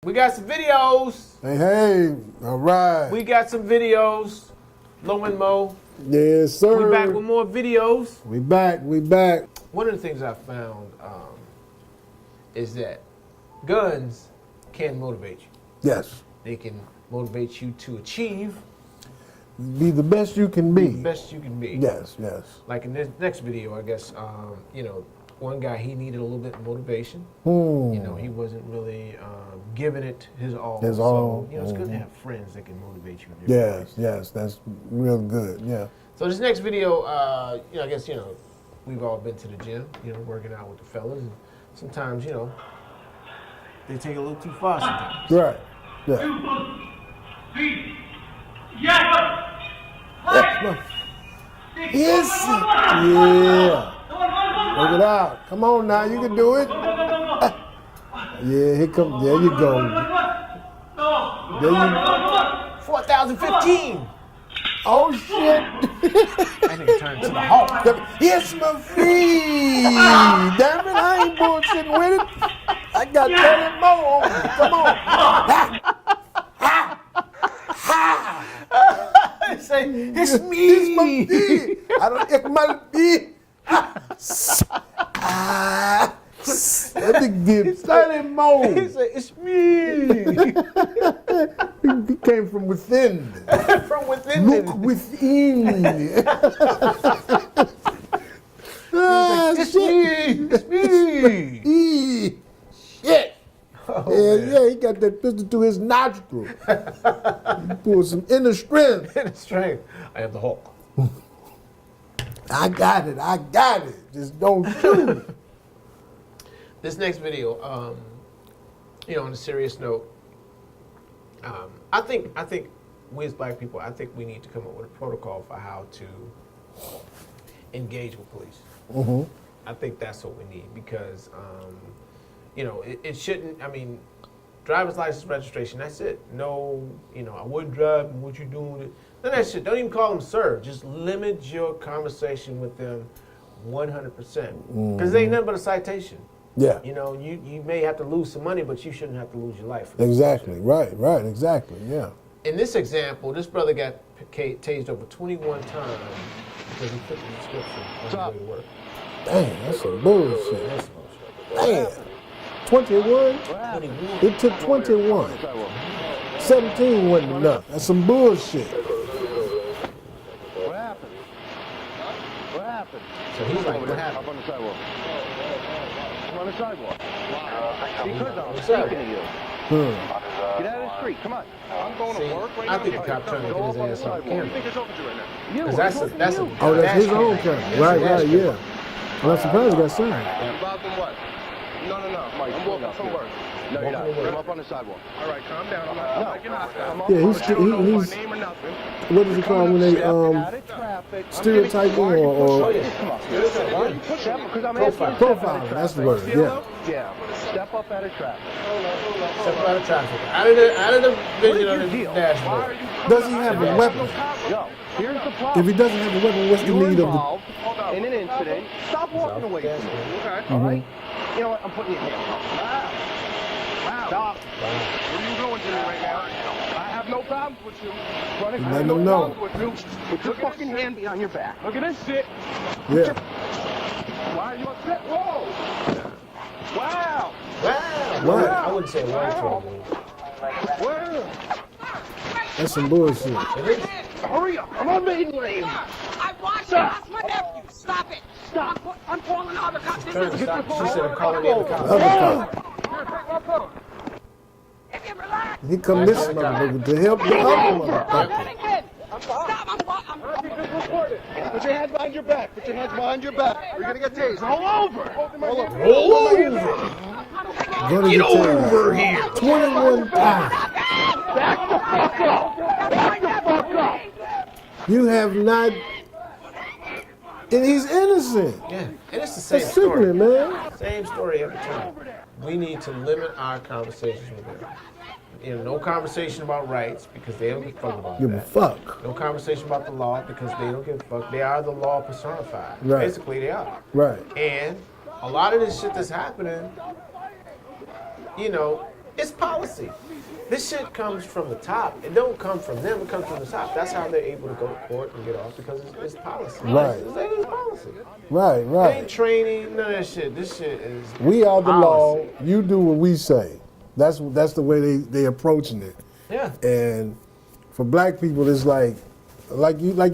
We got some videos. Hey, all right. We got some videos. Low and Mo. Yes, sir. We back with more videos. We back. One of the things I found is that guns can motivate you. Yes. They can motivate you to achieve. Be the best you can be. The best you can be. Yes. Like in this next video, I guess, one guy, he needed a little bit of motivation. He wasn't really giving it his all. His all. So, it's good to have friends that can motivate you. Yes, that's real good, yeah. So this next video, I guess, we've all been to the gym, working out with the fellas. And sometimes, they take it a little too far sometimes. Right, yeah. 2, 3, yes! Yes, yeah. Work it out. Come on now, you can do it. Yeah, here come. There you go. There you. 4,015. Oh shit! That nigga turned to the Hulk. Yes, my feet. Damn it, I ain't bullshitting with it. I got 30 more on me. Come on. Say, it's me. It's my feet. I don't. It's my feet. That nigga did 30 more. He said, it's me. He came from within. From within. Look within. It's me. It's me. Shit. Oh, yeah, he got that pistol to his nostril. He pulled some inner strength. Inner strength. I am the Hulk. I got it. Just don't shoot. This next video, on a serious note, I think we as black people, I think we need to come up with a protocol for how to engage with police. Mm-hmm. I think that's what we need because, it shouldn't, driver's license registration, that's it. No, I wouldn't drive, what you doing? None of that shit. Don't even call them sir. Just limit your conversation with them 100%. Because it ain't nothing but a citation. Yeah. You may have to lose some money, but you shouldn't have to lose your life. Exactly. Right. Exactly. Yeah. In this example, this brother got tased over 21 times because he put the description on his way to work. Dang, that's some bullshit. That's bullshit. Damn. 21? 21. It took 21. 17 wasn't enough. That's some bullshit. What happened? So he's like, what happened? Up on the sidewalk. I'm on the sidewalk. Because I'm Sorry. speaking to you. Get out of the street. Come on. I'm going to work right now. I think the cop trying to get his ass on camera. think it's over to right now? Because that's a Oh, that's his own dash camera. cam. Right, That's a dash yeah. cam. Well, I'm surprised he got signed. Involved in what? No. I'm walking from work. No, you're not. I'm up on the sidewalk. All right, calm down. I'm not getting hostile. Yeah, he's my name or nothing. what does he call when they stereotyping or Come on. Why are you pushing me? Because I'm profiling? That's the word. Yeah. Yeah. Step up out of traffic. Step out of traffic. Out of the vision of the dashboard. Does he have a weapon? Yo, here's the problem. If he doesn't have a weapon, what's the You're need of the? involved in an incident. Stop walking away from me. Okay. All right. You know what? I'm putting you in handcuffs. Wow. Stop. Where are you going to me right now? I have no problems with you. Brother, I have no problems with you. Put your fucking hand behind your back. Look at this shit. Yeah. Why are you upset? Whoa. Wow. What? I wouldn't say wow. Where? That's some bullshit. Hurry up. I'm on maiden lane. I watched you. That's my nephew. Stop it. Stop. I'm calling all the cops. She said, I'm calling the other cops. Other cop. If you relax. He come this motherfucker to help the other motherfucker. Stop. I'm Put your hands behind your back. Put your hands behind your back. You're gonna get tased. Roll over. Roll over. Get over here. 21 times. Back the fuck up. Back the fuck up. You have not. And he's innocent. Yeah, and it's the same It's story. sickening, man. Same story every time. We need to limit our conversations with them. No conversation about rights because they don't give a fuck about Give a that. fuck. No conversation about the law because they don't give a fuck. They are the law personified. Right. Basically, they are. Right. And a lot of this shit that's happening, It's policy. This shit comes from the top. It don't come from them. It comes from the top. That's how they're able to go to court and get off because it's policy. Right. It's policy. Right, It ain't right. training. None of that shit. This shit is. We are the law. policy. You do what we say. That's the way they approaching it. Yeah. And for black people, it's like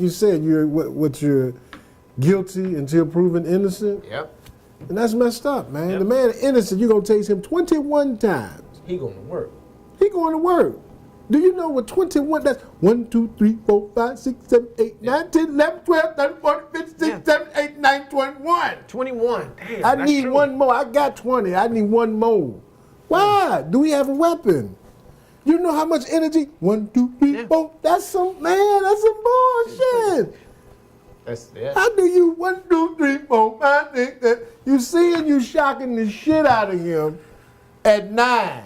you said, you're guilty until proven innocent, Yep. and that's messed up, man. Yep. The man innocent, you're gonna tase him 21 times. He going to work. He going to work. Do you know what 21? That's 1, 2, 3, 4, 5, 6, 7, 8, 9, 10, 11, 12, 13, 14, 15, 16, Yeah. 17, 18, 19, 21. 21. Damn. I that's need true. one more. I got 20. I need one more. Why? Do we have a weapon? You know how much energy? 1, 2, 3, Yeah. 4. That's some bullshit. That's yeah. How do you 1, 2, 3, 4, 5, 6, 7? You seeing you shocking the shit out of him at 9.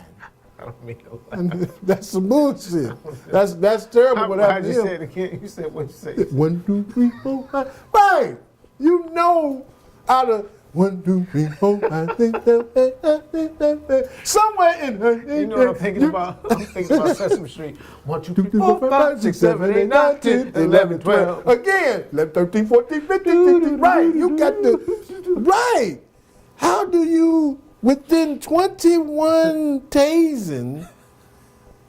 I don't mean to lie. That's some bullshit. That's terrible. What How'd happened you to say him? it again? You said what you say? 1, 2, 3, 4, 5. Right. You know out of 1, 2, 3, 4, 5, 6, 7, 8, 9, 10, 11, somewhere in her. You know what I'm thinking about? I'm thinking about Sesame Street. 1, 2, 3, 4, 5, 6, 7, 8, 9, 10, 11, 12. Again, 11, 13, 14, 15, 16. Right. You got the. Right. How do you, within 21 tasing,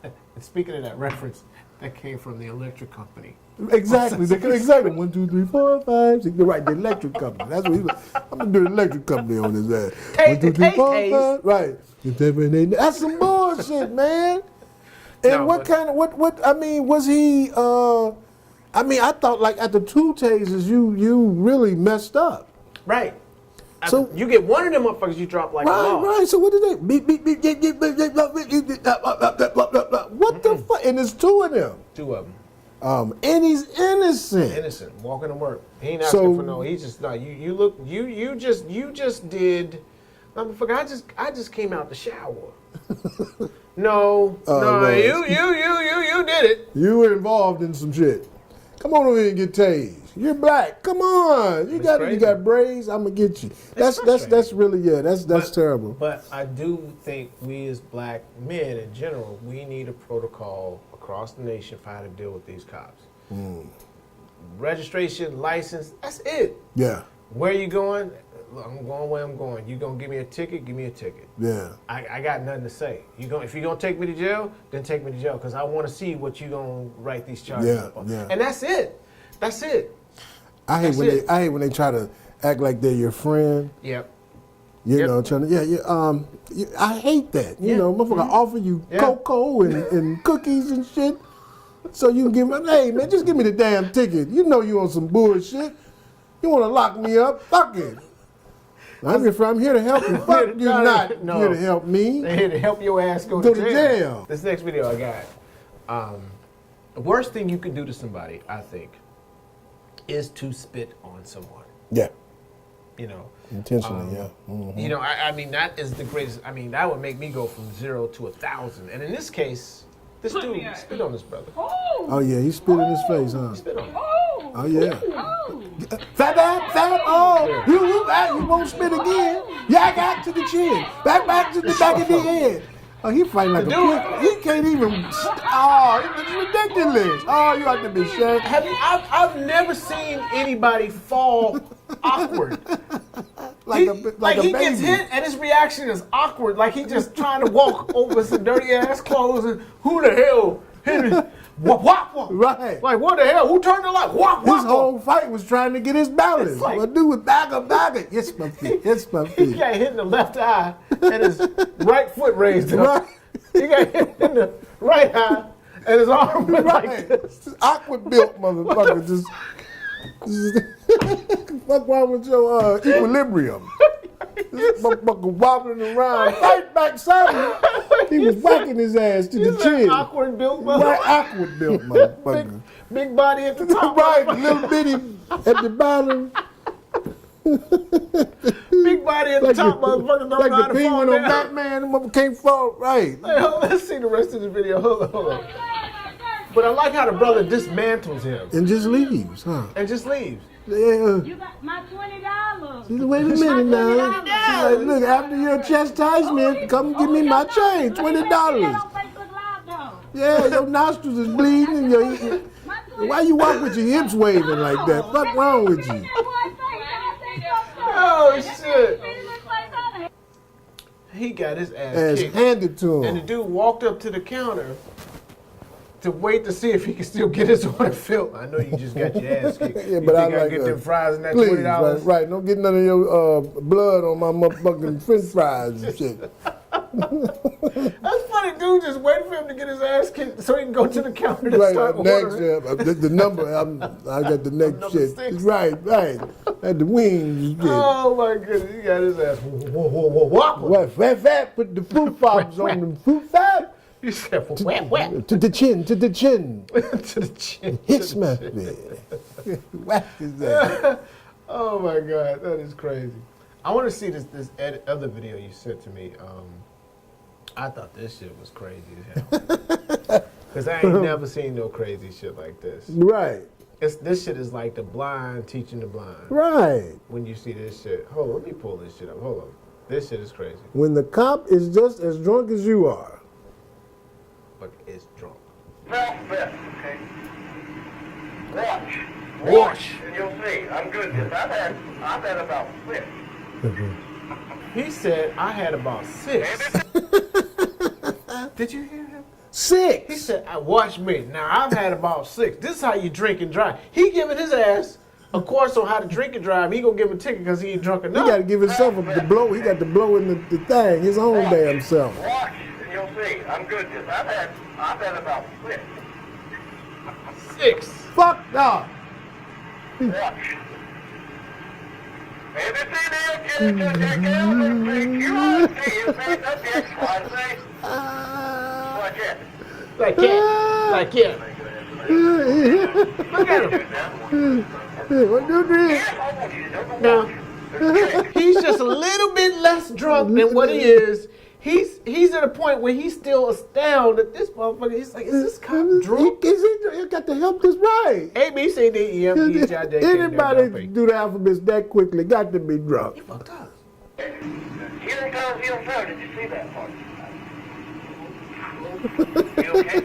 And speaking of that reference, that came from the electric company. exactly, exactly. 1, 2, 3, 4, 5, 6. You're right, the electric company. That's what he was. I'm gonna do the electric company on his ass. 1, 2, 3, 4, 5. Right. 7, 8, 9. That's some bullshit, man. And No, what but- kind of what? I mean, was he? I mean, I thought like after 2 tasers, you really messed up. Right. So- You get one of them motherfuckers, you drop like a Right, log. right. So what did they? Beep, beep, beep, beep, beep, beep, beep, beep, beep, beep, what the fuck? And there's 2 of them. 2 of them. And he's innocent. Innocent, walking to work. He ain't So- asking for no. He's just no. You look. You just did. Motherfucker, I just came out the shower. No, no. you did it. You were involved in some shit. Come on over here and get tased. You're black. Come on. You got crazy. braids. I'm gonna get you. That's frustrating. really that's terrible. But I do think we as black men in general, we need a protocol across the nation for how to deal with these cops. Registration, license, that's it. Yeah, Where you going? Look, I'm going where I'm going. You gonna give me a ticket? Give me a ticket. yeah. I got nothing to say. If you're gonna take me to jail, then take me to jail because I want to see what you gonna write these charges Yeah, up on. yeah. And that's it. That's it. I hate That's when it. I hate when they try to act like they're your friend. Yep. You Yep. know, trying to I hate that. You Yeah. know, motherfucker offer you Yeah. cocoa and cookies and shit, so you can give me. Hey man, just give me the damn ticket. You know you on some bullshit. You want to lock me up? Fuck it. I'm here to help you. Fuck you not No. here to help me. They're here to help your ass go Go to to jail. jail. This next video I got. The worst thing you can do to somebody, I think, is to spit on someone. Yeah, You know. intentionally. Yeah. Mhm. You know, I mean, that is the greatest. I mean, that would make me go from 0 to 1,000. And in this case, this dude spit on this brother. Oh yeah, he spit in his face, huh? Spit on him. Oh yeah. Fat. Oh, you won't spit again. Yeah, I got to the chin. Back to the back of the head. Oh, he fighting like a pig. He can't even. Oh, it's ridiculous. Oh, you have to be sure. Have you? I've never seen anybody fall awkward. Like a he baby. gets hit and his reaction is awkward. Like he just trying to walk over some dirty ass clothes and who the hell hit me? Wop, wop, wop. Right. Like what the hell? Who turned the light? Wop, wop, His whole fight was trying to get his balance. It's like- What do with bagger? Yes, my feet. Yes, my He feet. got hit in the left eye and his right foot raised up. Right. He got hit in the right eye and his arm went like Right. this. Awkward built motherfucker. Just fuck wrong with your equilibrium. This motherfucker wobbling around. Fight back, son. He was whacking his ass to the He's chin. an awkward built Right, mother. awkward built motherfucker. Big body at the top. Right, little bitty at the bottom. Big body at the top, motherfucker. Don't know Like how the to fall penguin on down. Batman, the motherfucker can't fall. Right. Hey, let's see the rest of the video. Hold on. But I like how the brother dismantles him And just leaves, huh? and just leaves. Yeah. You got my $20. She said, wait a minute now. She's like, look, after your chastisement, come give me my change, $20. Yeah, your nostrils is bleeding. And why you walk with your hips waving like that? What's wrong with you? Oh, shit. He got his ass kicked. Handed to him. And the dude walked up to the counter to wait to see if he could still get his order filled. I know you just got your ass kicked. Yeah, but I like get them fries and that please, $20. right. Don't get none of your blood on my motherfucking French fries and shit. That's funny, dude. Just waiting for him to get his ass kicked so he can go to the counter to Right, start ordering. next, the number. I got the next Number shit. 6. Right. At the wings. Shit. Oh my goodness, he got his ass. What? Fat. Put the fruit fobs on them. Fruit fat. He said, whap. To the chin. to the chin. Hit smash me. Whack is that? Oh my God, that is crazy. I want to see this other video you sent to me. I thought this shit was crazy as hell. Because I ain't never seen no crazy shit like this. Right. This shit is like the blind teaching the blind. Right. When you see this shit. Hold on, let me pull this shit up. Hold on. This shit is crazy. When the cop is just as drunk as you are. But it's drunk. Mouth fist, okay? Watch. Watch. And you'll see. I'm good at this. I've had about 6. He said, I had about 6. Did you hear him? 6. He said, watch me. Now, I've had about 6. This is how you drink and drive. He giving his ass a course on how to drink and drive. He gonna give him a ticket because he ain't drunk enough. He got to give himself the blow. He got to blow in the thing, his own damn self. Watch, and you'll see. I'm good at this. I've had about 6. 6. Fuck no. Watch. ABC, Watch it. Like it. Look at him. What you did? Now, he's just a little bit less drunk than what he is. He's at a point where he's still astounded that this motherfucker, he's like, is this cop drunk? He got to help this right. A, B, C, D, E, F, G, H, I, J, K, L, M, N, O, Anybody P. do the alphabets that quickly got to be drunk. He fucked up. He don't go. Did you see that part? You okay?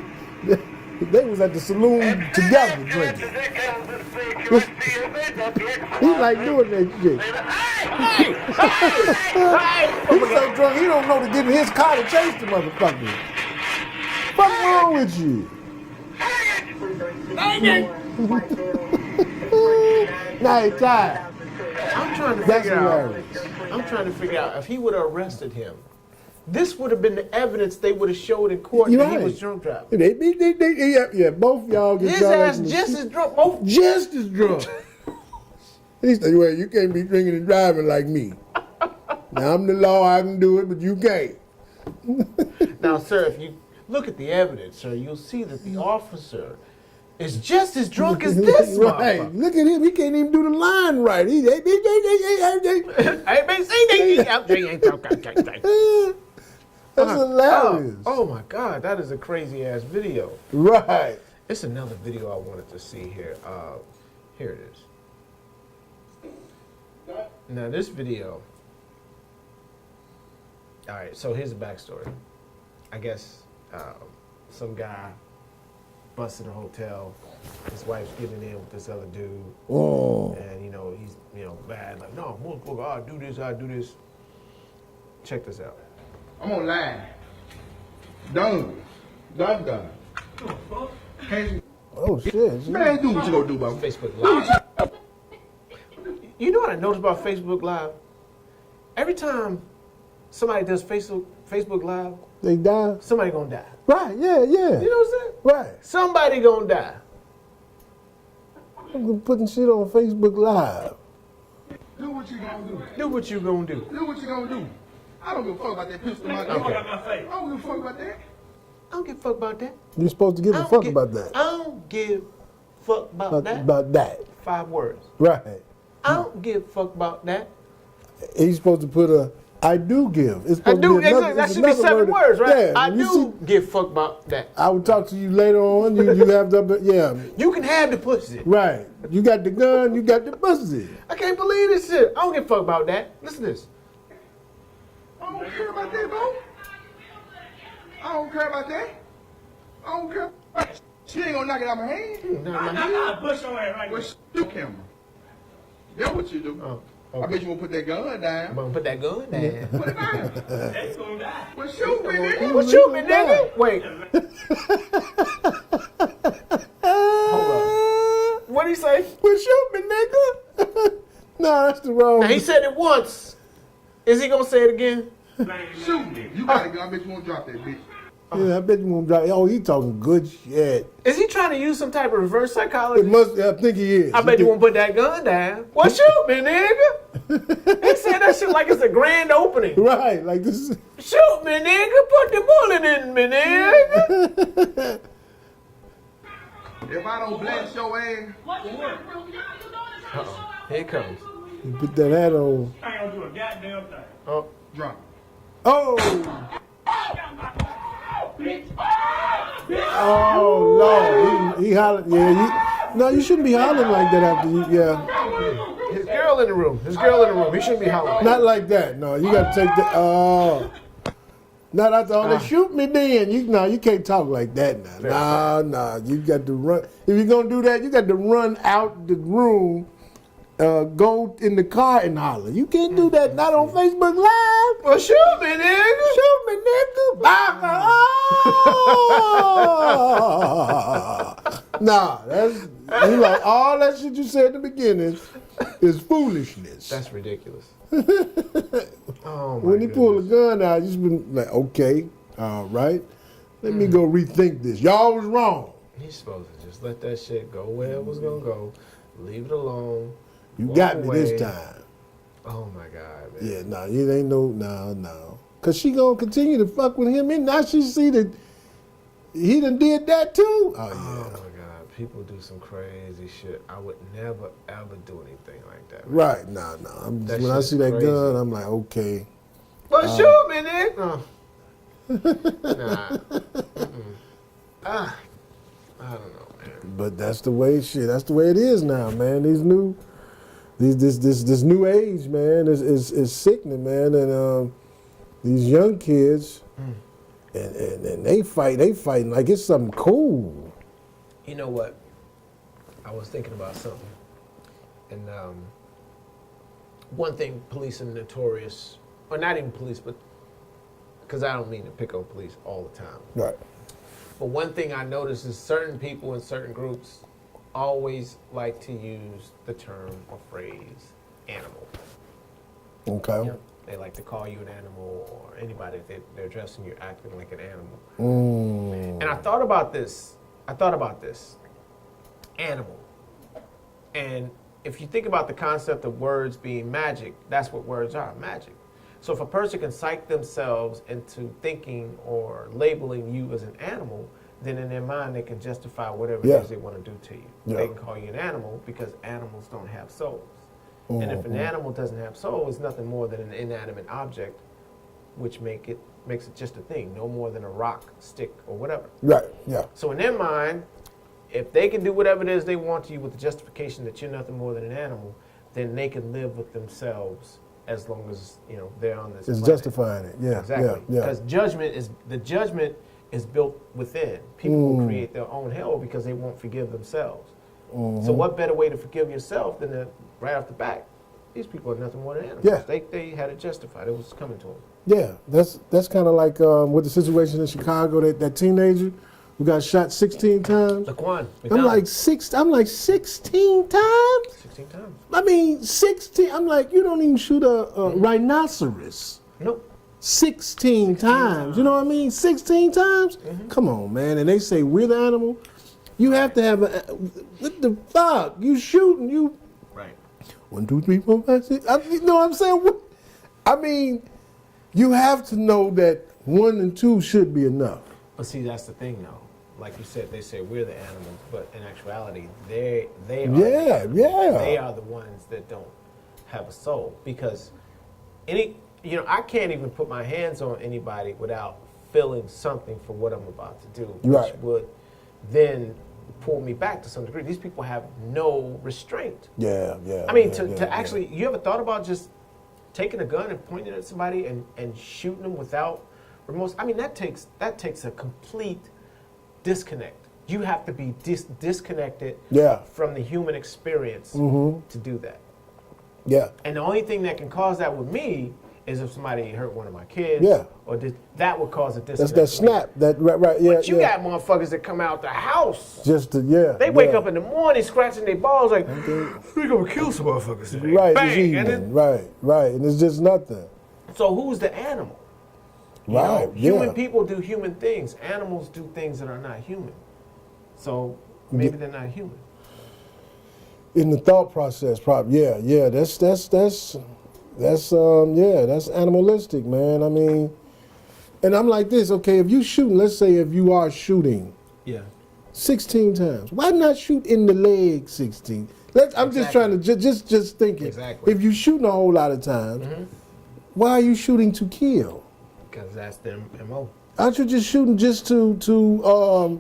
They was at the saloon together drinking. He like doing that shit. He's so drunk he don't know to get in his car to chase the motherfucker. What's wrong with you? Now he's tired. I'm trying to That's figure out. hilarious. I'm trying to figure out if he would have arrested him. This would have been the evidence they would have showed in court You're that he right. was drunk driving. Yeah, both y'all get His y'all ass just as drunk. Both. just as drunk. He said, well, you can't be drinking and driving like me. Now, I'm the law, I can do it, but you can't. Now, sir, if you look at the evidence, sir, you'll see that the officer is just as drunk as this Right. motherfucker. Look at him. He can't even do the line right. That's hilarious. Oh my God, that is a crazy ass video. Right. It's another video I wanted to see here. Here it is. Now this video. All right, so here's the backstory. I guess some guy busted a hotel. His wife's getting in with this other dude, and he's bad. Like, no, I'll do this. Check this out. I'm online. Done. Oh, shit. Man, do what you gonna do, bro. Facebook Live. You know what I noticed about Facebook Live? Every time somebody does Facebook Live, They die? somebody gonna die. Right, yeah. You know what I'm saying? Right. Somebody gonna die. I'm putting shit on Facebook Live. Do what you gonna do. Do what you gonna do. Do what you gonna do. I don't give a fuck about that pistol in my gun. Okay. I don't give a fuck about that. I don't give a fuck about that. You're supposed to give a fuck about that. I don't give a fuck about that. About that. 5 words. Right. I don't give a fuck about that. He's supposed to put a I do give. It's I supposed do. to be another, Exactly. That it's should be another 7 word. words, right? Yeah, I when you do give fuck about that. I will talk to you later on. You have the yeah. You can have the pussy. Right. You got the gun. You got the pussy. I can't believe this shit. I don't give a fuck about that. Listen to this. I don't care about that, bro. I don't care about that. I don't care. She ain't gonna knock it out my hand. I push your ass right Well, now. shoot camera. That's what you do. Oh, I okay. bet you won't put that gun I'm down. gonna put that gun down. Put it down. They gonna die. Well, shoot me, nigga. Well, shoot me, nigga. Wait. Hold up. What'd he say? Well, shoot me, nigga. No, that's the wrong. Now, he said it once. Is he gonna say it again? Shoot me. You got a gun. I bet you won't drop that bitch. Yeah, I bet you won't drop. Oh, he talking good shit. Is he trying to use some type of reverse psychology? It must. I think he is. I bet you won't put that gun down. Well, shoot me, nigga. He said that shit like it's a grand opening. Right, like this. Is, Shoot me, nigga. Put the bullet in me, nigga. If I don't blast your ass, Uh-oh. Here it comes. you put that hat on. I ain't gonna do a goddamn thing. Oh, drop it. Oh. Oh Lord, he hollered. Yeah, no, you shouldn't be hollering like that after you. Yeah, his girl in the room. His girl in the room. He shouldn't be hollering. not like that. No, you got to take the. Oh, not after all that. Shoot me, then. You can't talk like that now. Nah, you got to run. If you're gonna do that, you got to run out the room. Go in the car and holler. You can't do that. Not on Facebook Live. Well, shoot me, nigga. Shoot me, nigga. Nah, that's you like all that shit you said in the beginning is foolishness. That's ridiculous. Oh my When he pulled a goodness. gun out, you just been like, okay, all right, let me go rethink this. Y'all was wrong. He's supposed to just let that shit go where it was gonna go. Leave it alone. You Walk got me away. this time. Oh my God, man. Yeah, no, it ain't no. Cause she gonna continue to fuck with him, and now she see that he done did that too. Oh Oh yeah. my God, people do some crazy shit. I would never ever do anything like that. Right, no. That When I shit's see that crazy. gun, I'm like, okay. But shoot me, nigga. Nah. I don't know, man. But that's the way that's the way it is now, man. This new age, man, is sickening, man. And these young kids, and they fighting like it's something cool. You know what? I was thinking about something. And one thing police are notorious, or not even police, but because I don't mean to pick on police all the time. Right. But one thing I notice is certain people in certain groups always like to use the term or phrase animal. Okay. You know, they like to call you an animal, or anybody that they're addressing you acting like an animal. And I thought about this. Animal. And if you think about the concept of words being magic, that's what words are, magic. So if a person can psych themselves into thinking or labeling you as an animal, then in their mind they can justify whatever it is they want to do to you. Yeah. They can call you an animal because animals don't have souls. And if an animal doesn't have soul, it's nothing more than an inanimate object, which makes it just a thing, no more than a rock, stick, or whatever. Right. Yeah. So in their mind, if they can do whatever it is they want to you with the justification that you're nothing more than an animal, then they can live with themselves as long as they're on this It's planet. justifying it. Yeah. Exactly. Yeah. Because judgment is built within. People will create their own hell because they won't forgive themselves. So what better way to forgive yourself than to, right off the bat, these people are nothing more than animals. Yeah. They had it justified. It was coming to them. Yeah. That's kind of like with the situation in Chicago, that teenager who got shot 16 times. Laquan. I'm like 16 times. 16 times. I mean 16. I'm like, you don't even shoot a rhinoceros. Nope. 16 times. You know what I mean? 16 times? Come on, man. And they say we're the animal. You have to have what the fuck? You shooting, you. Right. 1, 2, 3, 4, 5, 6. You know what I'm saying? I mean, you have to know that 1 and 2 should be enough. But see, that's the thing, though. Like you said, they say we're the animals, but in actuality, they are. Yeah. They are the ones that don't have a soul, because you know, I can't even put my hands on anybody without feeling something for what I'm about to do, which Right. would then pull me back to some degree. These people have no restraint. Yeah. I mean, yeah, to actually, you ever thought about just taking a gun and pointing it at somebody and shooting them without remorse? I mean, that takes a complete disconnect. You have to be disconnected from the human experience to do that. Yeah. And the only thing that can cause that with me is if somebody hurt one of my kids. Yeah. Or that would cause a disconnect. That's that snap. That right. Yeah. But you got motherfuckers that come out the house. Just to They wake up in the morning scratching their balls like, we gonna kill some motherfuckers today. Right. Bang. It's And right. And it's just nothing. so who's the animal? You Right. know, human people do human things. Animals do things that are not human. So maybe they're not human. In the thought process, probably. Yeah. That's animalistic, man. I mean, and I'm like this. Okay, if you shooting, let's say if you are shooting, 16 times, why not shoot in the leg 16? I'm just trying to just thinking. Exactly. If you're shooting a whole lot of times, why are you shooting to kill? Because that's their MO. Aren't you just shooting just to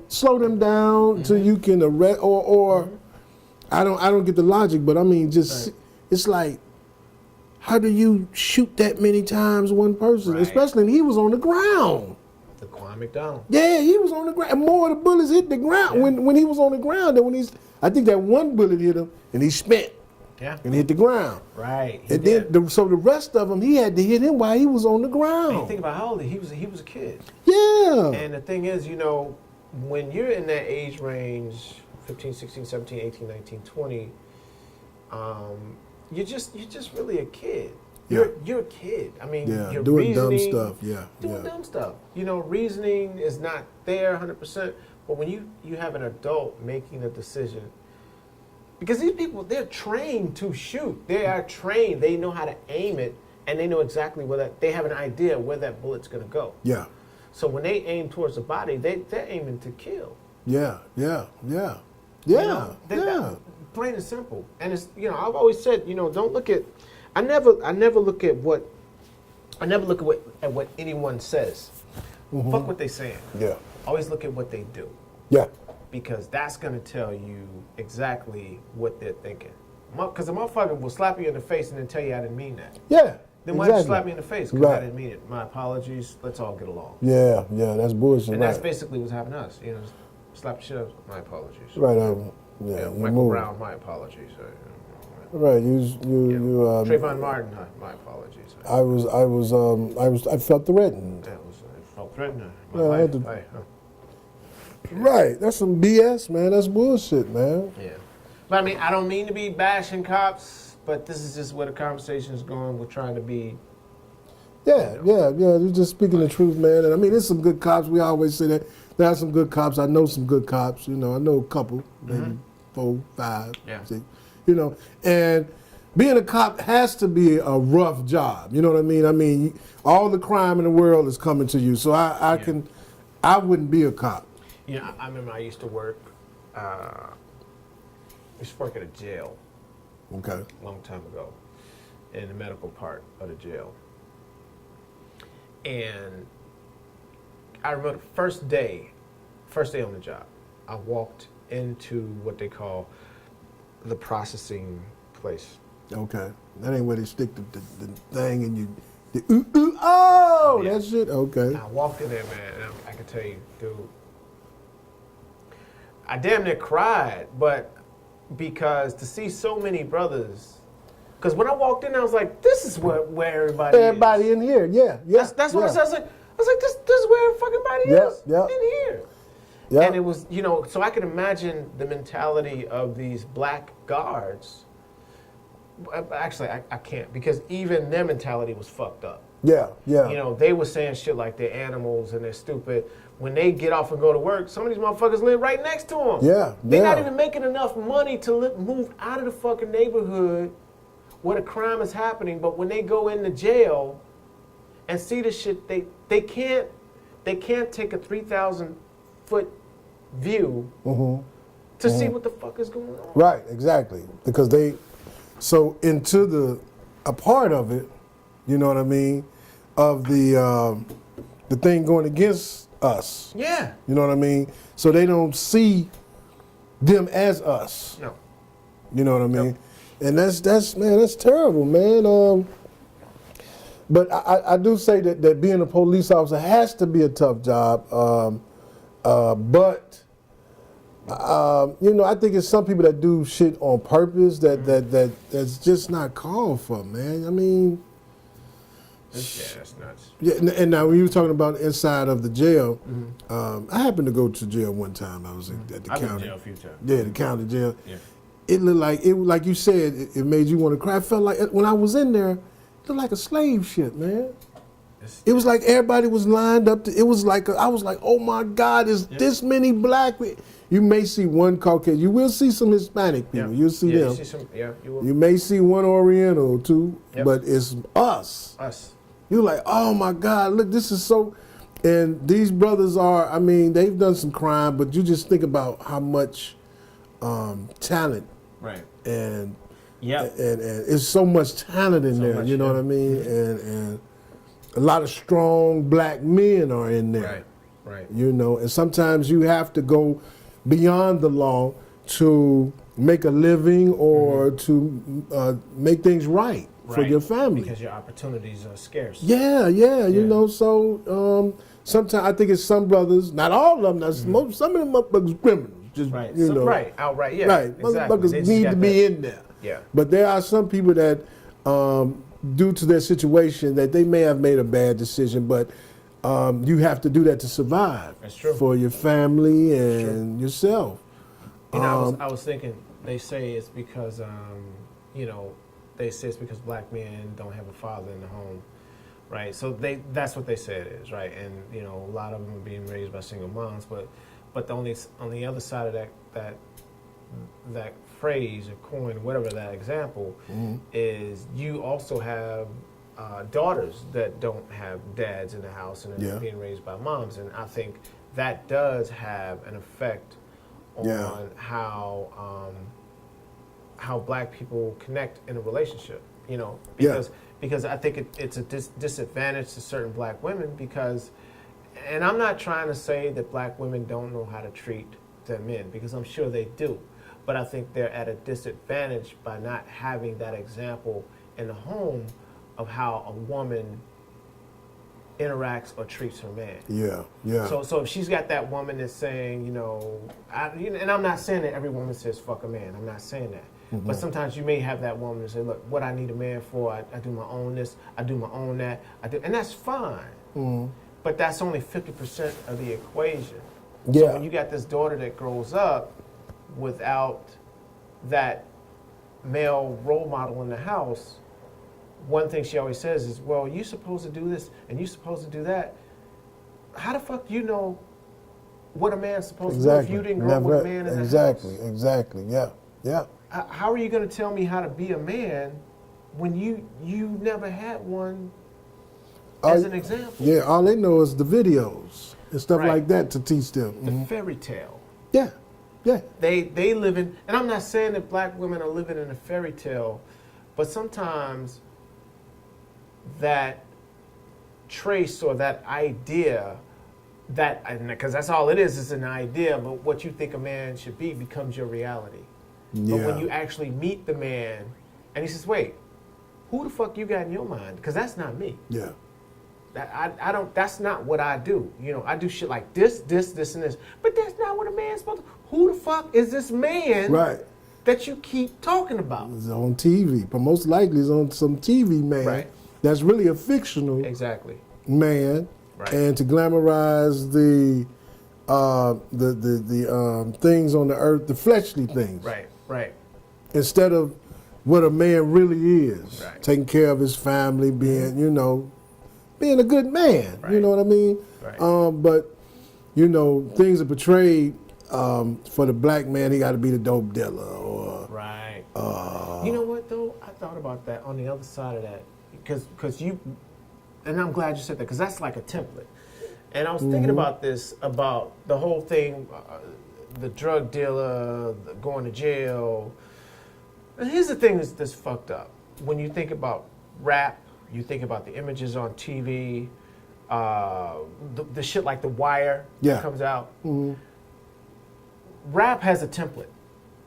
slow them down till you can arrest or I don't get the logic, but I mean it's like, how do you shoot that many times one person? Right. Especially when he was on the ground. The Quan McDonald. Yeah, he was on the ground. More of the bullets hit the ground when he was on the ground than when I think that one bullet hit him and he spent. Yeah. And hit the ground. Right. And then so the rest of them, he had to hit him while he was on the ground. And you think about how old he was a kid. Yeah. And the thing is, you know, when you're in that age range, 15, 16, 17, 18, 19, 20, you're just really a kid. You're a kid. I mean, you're doing reasoning, dumb stuff. Doing dumb stuff. You know, reasoning is not there 100%, but when you have an adult making a decision, because these people, they're trained to shoot. They are trained. They know how to aim it, and they know exactly they have an idea where that bullet's going to go. Yeah. So when they aim towards the body, they're aiming to kill. Yeah. You know, plain and simple. And it's, you know, I've always said, you know, don't look at. I never look at what anyone says. Fuck what they saying. Yeah. Always look at what they do. Yeah. Because that's going to tell you exactly what they're thinking. Because a motherfucker will slap you in the face and then tell you I didn't mean that. Yeah. Then why did you slap me in the face? Because I didn't mean it. My apologies. Let's all get along. Yeah, that's bullshit. And that's basically what's happened to us. You know, slap the shit out. My apologies. Right. Michael Brown. My apologies. Right. Trayvon Martin. My apologies. I felt threatened. I felt threatened. Right. That's some BS, man. That's bullshit, man. Yeah. But I mean, I don't mean to be bashing cops, but this is just where the conversation is going. We're trying to be. Yeah. You're just speaking the truth, man. And I mean, there's some good cops. We always say that. There are some good cops. I know some good cops. You know, I know a couple, maybe 4, 5, 6. You know, and being a cop has to be a rough job. You know what I mean? I mean, all the crime in the world is coming to you. So I wouldn't be a cop. You know, I remember I used to work. I used to work at a jail. Okay. A long time ago, in the medical part of the jail. And I remember the first day on the job, I walked into what they call the processing place. Okay. That ain't where they stick the thing and you, that shit? Okay. I walked in there, man, and I can tell you, dude, I damn near cried, but because to see so many brothers, because when I walked in, I was like, this is where everybody is. In here, yeah. That's what I said. I was like, this is where everybody is in here. Yeah. And it was, you know, so I can imagine the mentality of these black guards. Actually, I can't, because even their mentality was fucked up. Yeah. You know, they were saying shit like they're animals and they're stupid. When they get off and go to work, some of these motherfuckers live right next to them. Yeah. They're not even making enough money to move out of the fucking neighborhood where the crime is happening. But when they go into jail and see the shit, they can't take a 3,000-foot view to see what the fuck is going on. Right, exactly. Because so into a part of it, you know what I mean? of the thing going against us. Yeah. You know what I mean? So they don't see them as us. No. You know what I mean? And that's terrible, man. But I do say that being a police officer has to be a tough job. But I think it's some people that do shit on purpose that's just not called for, man. I mean, That's nuts. yeah. And now when you were talking about inside of the jail, I happened to go to jail one time. I was at the I've been county. in jail a few times. Yeah, the county jail. Yeah. It looked like you said, it made you want to cry. I felt like when I was in there, it looked like a slave ship, man. It was like everybody was lined up. I was like, oh my God, is this many black people? You may see one Caucasian. You will see some Hispanic people. Yeah. You'll see them. You see some, you will. You may see one Oriental or two, Yep. but it's us. Us. You're like, oh my God, look, this is so. And these brothers are, I mean, they've done some crime, but you just think about how much talent Right. and Yeah. and it's so much talent in there. much, You know yeah. what I mean? And a lot of strong black men are in there. Right. You know, and sometimes you have to go beyond the law to make a living or to make things right for your family. Because your opportunities are scarce. Yeah, you know, so sometimes I think it's some brothers, not all of them, some of them motherfuckers criminals. Just, Right. you know. Right. Outright. Yeah. Right. Exactly. Motherfuckers They just need got to be in there. Yeah. But there are some people that, due to their situation, that they may have made a bad decision, but you have to do that to survive. That's true. For your family and yourself. You know, I was thinking, they say it's because, they say it's because black men don't have a father in the home, right? So that's what they say it is, right? And, a lot of them are being raised by single moms, but on the other side of that phrase or coin, whatever that example, is you also have daughters that don't have dads in the house and are being raised by moms. And I think that does have an effect on how black people connect in a relationship, because I think it's a disadvantage to certain black women because, and I'm not trying to say that black women don't know how to treat their men, because I'm sure they do, but I think they're at a disadvantage by not having that example in the home of how a woman interacts or treats her man. Yeah. So if she's got that woman that's saying, and I'm not saying that every woman says fuck a man. I'm not saying that. But sometimes you may have that woman that say, look, what I need a man for, I do my own this, I do my own that, and that's fine. But that's only 50% of the equation. Yeah. So when you got this daughter that grows up without that male role model in the house, one thing she always says is, well, you're supposed to do this and you're supposed to do that. How the fuck do you know what a man's supposed to do if you didn't grow up with a man in the house? Exactly. Yeah. How are you going to tell me how to be a man when you never had one as an example? Yeah, all they know is the videos and stuff Right. like that to teach them. The fairy tale. Yeah. They live in, and I'm not saying that black women are living in a fairy tale, but sometimes that trace or that idea, because that's all it is an idea, but what you think a man should be becomes your reality. Yeah. But when you actually meet the man, and he says, wait, who the fuck you got in your mind? Because that's not me. Yeah. I don't. That's not what I do. I do shit like this, and this. But that's not what a man's supposed to. Who the fuck is this man? Right. That you keep talking about? It's on TV, but most likely it's on some TV man. Right. That's really a fictional Exactly. man, Right. and to glamorize the things on the earth, the fleshly things, Right. instead of what a man really is, Right. taking care of his family, being being a good man. You Right. know what I mean? Right. But things are portrayed for the black man. He got to be the dope dealer, or Right. You know what though? I thought about that on the other side of that, because you, and I'm glad you said that, because that's like a template. And I was thinking about this, about the whole thing, the drug dealer, the going to jail. And here's the thing that's fucked up. When you think about rap, You think about the images on TV, the shit like The Wire Yeah. comes out. Rap has a template.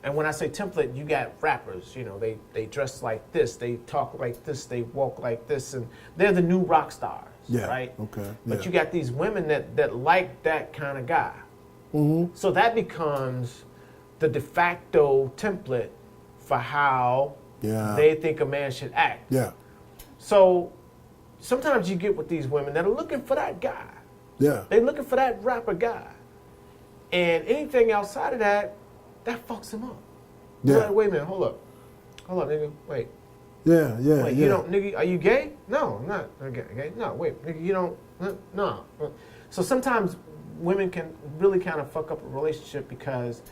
And when I say template, you got rappers, you know, they dress like this, they talk like this, they walk like this, and they're the new rock stars, Yeah, right? okay, But yeah. you got these women that like that kind of guy. So that becomes the de facto template for how Yeah. they think a man should act. Yeah. So sometimes you get with these women that are looking for that guy. Yeah. They're looking for that rapper guy. And anything outside of that, that fucks him up. Yeah. Like, wait a minute, hold up, nigga, wait. Yeah. Yeah. Wait, yeah. you don't, nigga, are you gay? No, I'm not gay. No, wait, nigga, you don't, no. So sometimes women can really kind of fuck up a relationship because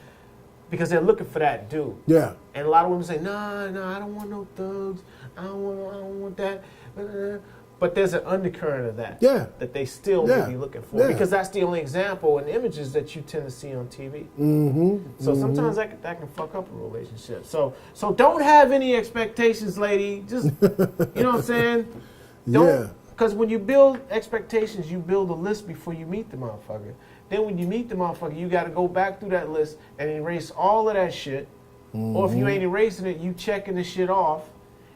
they're looking for that dude. Yeah. And a lot of women say, nah, I don't want no thugs. I don't want that. But there's an undercurrent of that. Yeah. That they still Yeah. may be looking for. Yeah. Because that's the only example and images that you tend to see on TV. Mm-hmm. So sometimes that can fuck up a relationship. So don't have any expectations, lady. Just, you know what I'm saying? Yeah. Because when you build expectations, you build a list before you meet the motherfucker. Then when you meet the motherfucker, you got to go back through that list and erase all of that shit. Or if you ain't erasing it, you checking the shit off.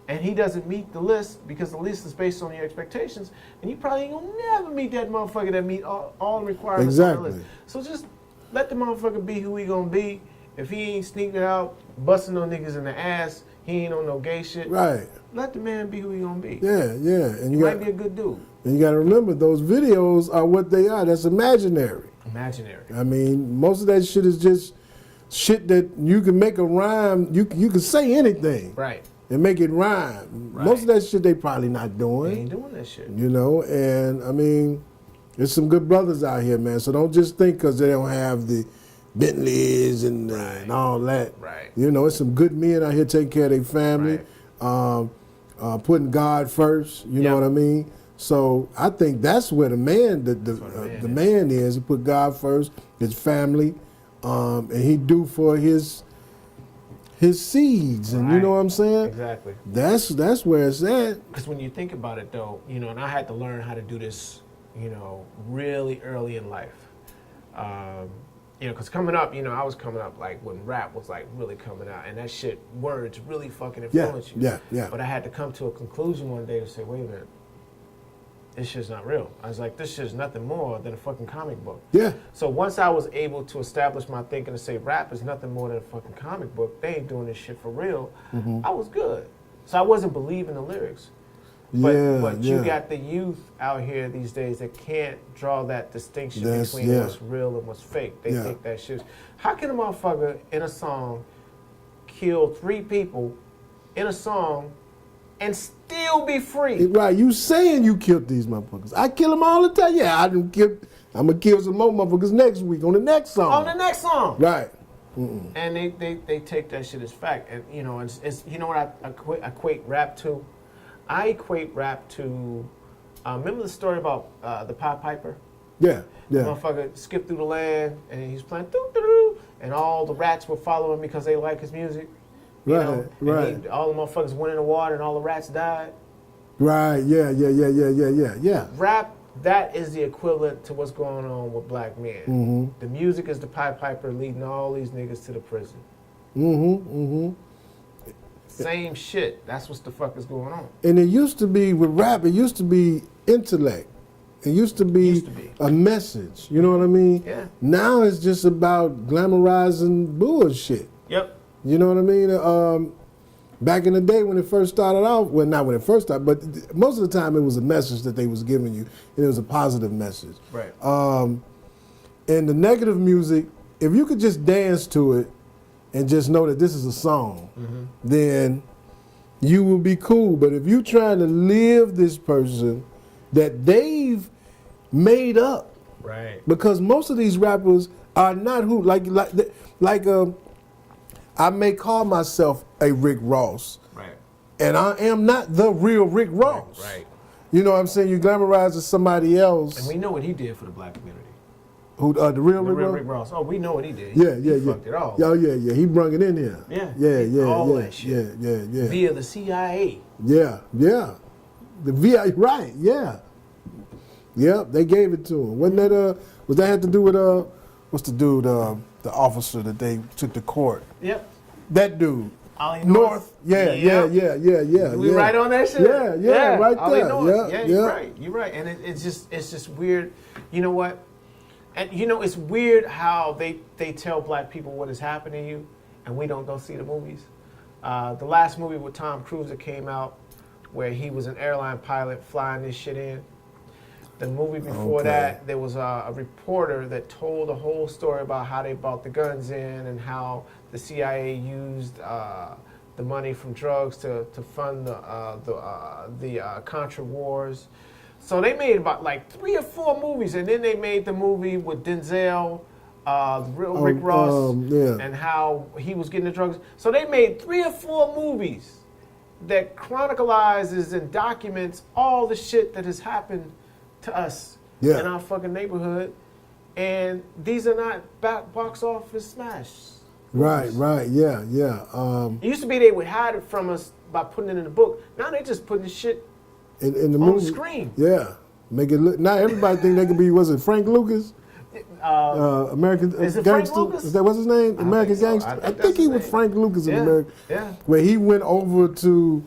And he doesn't meet the list because the list is based on your expectations. And you probably ain't gonna never meet that motherfucker that meet all the requirements on the list. So just let the motherfucker be who he gonna be. If he ain't sneaking out, busting no niggas in the ass, he ain't on no gay shit. Right. Let the man be who he gonna be. Yeah. Yeah. And He you might be a good dude. and you got to remember those videos are what they are. That's imaginary. Imaginary. I mean, most of that shit is just shit that you can make a rhyme. You can say anything. Right. And make it rhyme. Right. Most of that shit they probably not He doing. ain't doing that shit. You know, and I mean, there's some good brothers out here, man. So don't just think because they don't have the Bentleys and all that. Right. You know, it's some good men out here taking care of their family, putting God first. You know what I mean? So I think that's where the man, the man is. He put God first, his family, and he do for his seeds, and you know what I'm saying? Exactly. That's where it's at. Because when you think about it, though, you know, and I had to learn how to do this, you know, really early in life. You know, because coming up, you know, I was coming up like when rap was like really coming out, and that shit, words really fucking influence you. Yeah. But I had to come to a conclusion one day to say, wait a minute, this shit's not real. I was like, this shit's nothing more than a fucking comic book. Yeah. So once I was able to establish my thinking to say rap is nothing more than a fucking comic book, they ain't doing this shit for real, I was good. So I wasn't believing the lyrics. But you got the youth out here these days that can't draw that distinction between what's real and what's fake. They think that shit. How can a motherfucker in a song kill 3 people in a song and still be free? Right, you saying you killed these motherfuckers. I kill them all the time. Yeah, I'm going to kill some more motherfuckers next week on the next song. On the next song. Right. And they take that shit as fact. And, you know, it's you know what I equate rap to? I equate rap to, remember the story about the Pied Piper? Yeah. Motherfucker skipped through the land and he's playing doo-doo-doo, and all the rats were following him because they like his music. You know? And all the motherfuckers went in the water and all the rats died. Right, yeah. Rap, that is the equivalent to what's going on with black men. The music is the Pied Piper leading all these niggas to the prison. Same shit. That's what the fuck is going on. And it used to be, with rap, it used to be intellect. It used to be a message. You know what I mean? Yeah. Now it's just about glamorizing bullshit. Yep. You know what I mean? Back in the day when it first started out, well, not when it first started, but most of the time it was a message that they was giving you, and it was a positive message. Right. And the negative music, if you could just dance to it and just know that this is a song, then you will be cool. But if you're trying to live this person that they've made up, right? Because most of these rappers are not who, I may call myself a Rick Ross, right? And I am not the real Rick Ross, right? You know what I'm saying? You glamorize as somebody else. And we know what he did for the black community. Who, the real Rick Ross? Oh, we know what he did. Yeah. He fucked it all. Oh, yeah. He brung it in here. Yeah. Yeah. All that shit. Yeah. Via the CIA. Yeah. The VI, right? Yeah. Yep, they gave it to him. Wasn't that was that had to do with what's the dude the officer that they took to court? Yep. That dude. Ollie North. Yeah. We right on that shit. Yeah, right Ollie there. North. Yeah, You're right. You're right. And it's just weird. You know what? And you know it's weird how they tell black people what is happening to you, and we don't go see the movies. The last movie with Tom Cruise that came out, where he was an airline pilot flying this shit in. The movie before that, there was a reporter that told the whole story about how they brought the guns in and how the CIA used the money from drugs to fund the Contra wars. So they made about like 3 or 4 movies, and then they made the movie with Denzel, Rick Ross, and how he was getting the drugs. So they made 3 or 4 movies that chronicalizes and documents all the shit that has happened to us in our fucking neighborhood, and these are not box office smashes. Right, yeah. It used to be they would hide it from us by putting it in the book. Now they're just putting the shit in the on movie. the screen. Yeah, make it look. Now everybody think they could be. Was it Frank Lucas? American is it Gangster. Frank Lucas? Is that what's his name? American think so. Gangster. I I think think he that's was his Frank Lucas in Yeah, America. yeah. Where he went over to,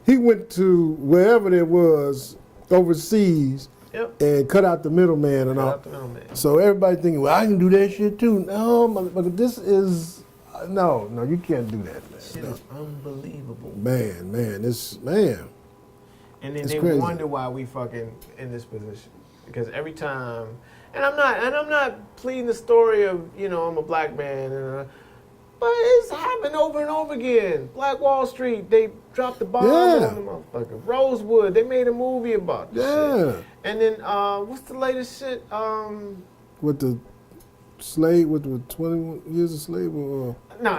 wherever there was overseas. Yep. And cut out the middleman and Cut all. out the middleman. So everybody thinking, well, I can do that shit too. No, motherfucker, this is no, you can't do that, man. Shit is unbelievable. Man. And then It's they crazy. wonder why we fucking in this position. Because every time, and I'm not pleading the story of, I'm a black man, but it's happened over and over again. Black Wall Street, they dropped the bomb on the motherfucker. Rosewood, they made a movie about this shit. And then, what's the latest shit? With the slave, with 21 years of slave, or No,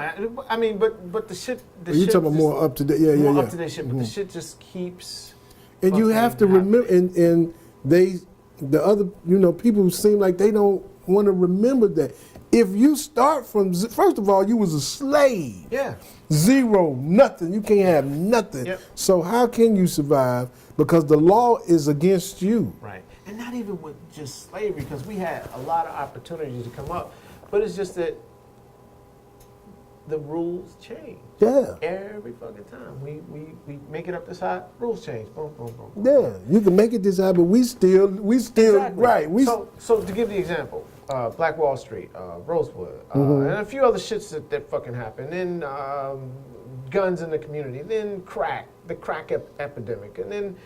I mean, but the shit. you talking about more up to date? Yeah, more up to date shit, but the shit just keeps. And you have to remember, and the other, people who seem like they don't want to remember that. If you start from, first of all, you was a slave. Yeah. 0, nothing. You can't have nothing. Yep. So how can you survive? Because the law is against you. Right. And not even with just slavery, because we had a lot of opportunities to come up. But it's just that the rules change. Yeah. Every fucking time. We make it up this high, rules change. Boom, boom, boom. Yeah. You can make it this high, but we still Exactly. right. So to give the example, Black Wall Street, Rosewood, and a few other shits that fucking happened. Then guns in the community. Then the crack epidemic. And then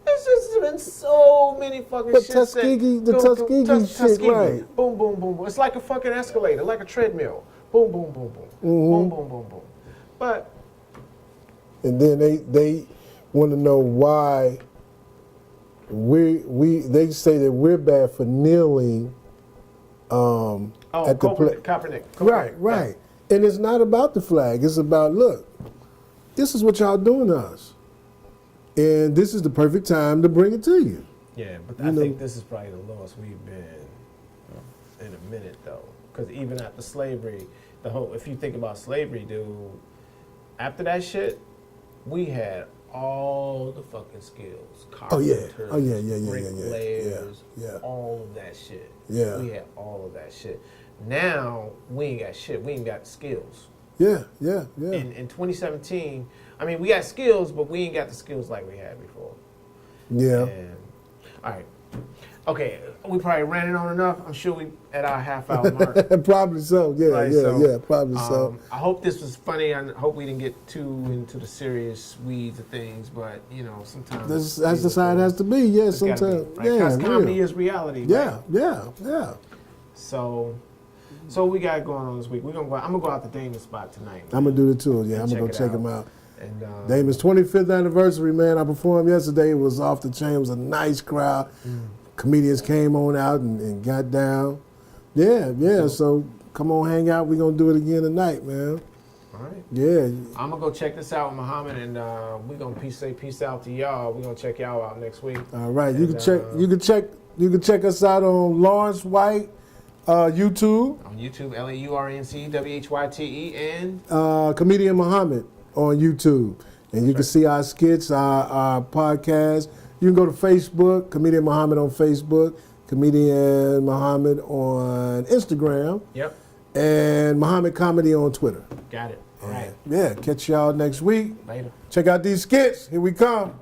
there's just been so many fucking But shits. Tuskegee shit, right. Boom, boom, boom, boom. It's like a fucking escalator, like a treadmill. Boom, boom, boom, boom. Boom, boom, boom, boom. But and then they want to know why they say that we're bad for kneeling at the Kaepernick. Right. Yeah. And it's not about the flag. It's about, look, this is what y'all doing to us. And this is the perfect time to bring it to you. Yeah, but I think this is probably the lowest we've been in a minute, though. Because even after slavery, if you think about slavery, dude, after that shit, we had all the fucking skills. Carpenters, bricklayers, all of that shit. Yeah. We had all of that shit. Now, we ain't got shit. We ain't got skills. Yeah. In 2017, I mean, we got skills, but we ain't got the skills like we had before. Yeah. And, all right. Okay, we probably ran it on enough. I'm sure we at our half-hour mark. Probably so. Yeah, Right, probably so. I hope this was funny. I hope we didn't get too into the serious weeds of things, but sometimes That's the side it has to be. Yeah, it's gotta sometimes. be, right? Because comedy real. is reality. Yeah, right? yeah. So we got going on this week. I'm gonna go out the Damon spot tonight. I'm gonna do the tour. Yeah, I'm gonna go check him out. And Damon's 25th anniversary, man. I performed yesterday. It was off the chain. It was a nice crowd. Comedians came on out and got down. Yeah. So come on, hang out. We're going to do it again tonight, man. All right. Yeah. I'm going to go check this out with Muhammad, and we're going to say peace out to y'all. We're going to check y'all out next week. All right. You can check us out on Laurence White YouTube. On YouTube, LAURENCE, and Comedian Muhammad on YouTube. And you can see our skits, our podcast, You can go to Facebook, Comedian Muhammad on Facebook, Comedian Muhammad on Instagram, Yep. and Muhammad Comedy on Twitter. Got it. All right. Yeah, catch y'all next week. Later. Check out these skits. Here we come.